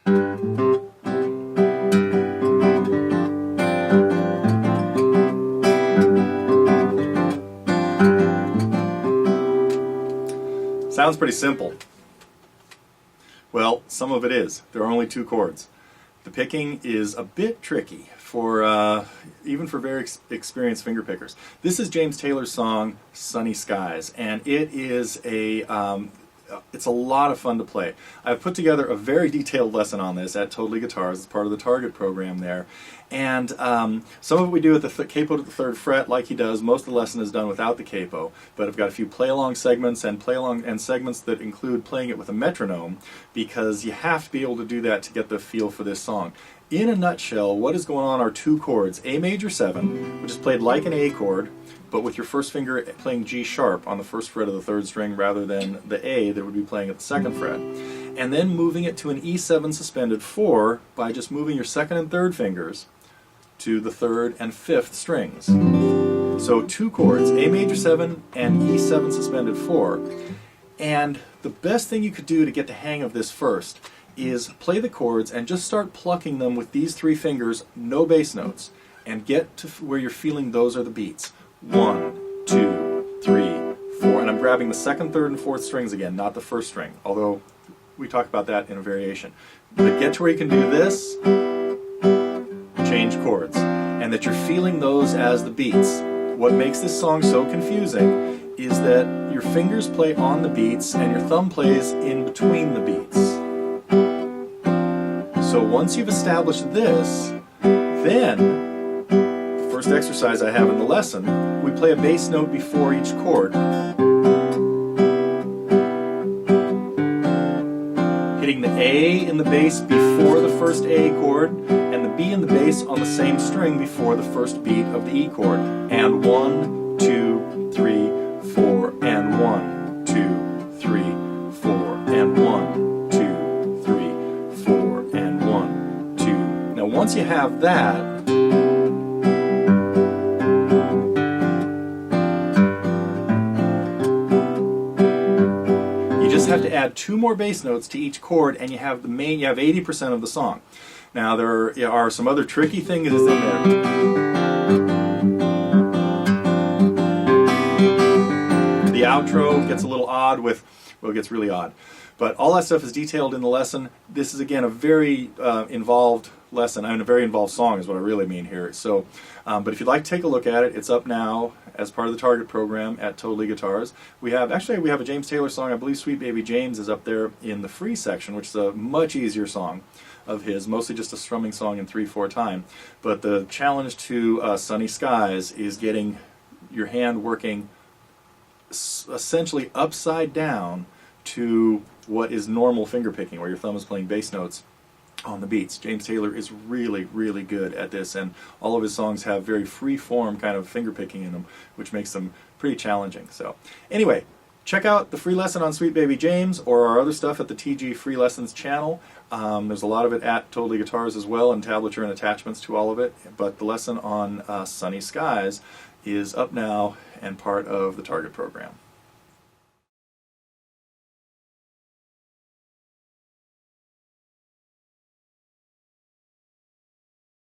Sounds pretty simple. Well, some of it is. There are only 2 chords. The picking is a bit tricky for even for very experienced finger pickers. This is James Taylor's song "Sunny Skies," and it is it's a lot of fun to play. I've put together a very detailed lesson on this at TotallyGuitars. It's part of the Target program there. And some of it we do at the capo to the 3rd fret like he does. Most of the lesson is done without the capo, but I've got a few play-along segments and segments that include playing it with a metronome, because you have to be able to do that to get the feel for this song. In a nutshell, what is going on are 2 chords, A major 7, which is played like an A chord, but with your first finger playing G sharp on the 1st fret of the 3rd string rather than the A that would be playing at the 2nd fret. And then moving it to an E7 suspended 4 by just moving your 2nd and 3rd fingers to the 3rd and 5th strings. So 2 chords, A major 7 and E7 suspended 4. And the best thing you could do to get the hang of this first is play the chords and just start plucking them with these 3 fingers, no bass notes, and get to where you're feeling those are the beats. 1, 2, 3, 4, and I'm grabbing the 2nd, 3rd, and 4th strings again, not the 1st string, although we talk about that in a variation. But get to where you can do this, change chords, and that you're feeling those as the beats. What makes this song so confusing is that your fingers play on the beats and your thumb plays in between the beats. So once you've established this, then first exercise I have in the lesson, we play a bass note before each chord, hitting the A in the bass before the first A chord, and the B in the bass on the same string before the first beat of the E chord. And 1, 2, 3, 4, and 1, 2, 3, 4, and 1, 2, 3, 4, and 1, 2. Now once you have that, have to add 2 more bass notes to each chord, and you have 80% of the song. Now there are some other tricky things in there. The outro gets a little odd with, well, it gets really odd. But all that stuff is detailed in the lesson. This is, again, a very involved lesson. I mean, a very involved song is what I really mean here. So, but if you'd like to take a look at it, it's up now as part of the Target program at TotallyGuitars. We have a James Taylor song. I believe Sweet Baby James is up there in the free section, which is a much easier song of his, mostly just a strumming song in 3/4 time. But the challenge to Sunny Skies is getting your hand working essentially upside down to what is normal finger picking, where your thumb is playing bass notes on the beats. James Taylor is really, really good at this, and all of his songs have very free-form kind of finger picking in them, which makes them pretty challenging. So anyway, check out the free lesson on Sweet Baby James or our other stuff at the TG Free Lessons channel. There's a lot of it at TotallyGuitars as well, and tablature and attachments to all of it. But the lesson on Sunny Skies is up now and part of the Target program.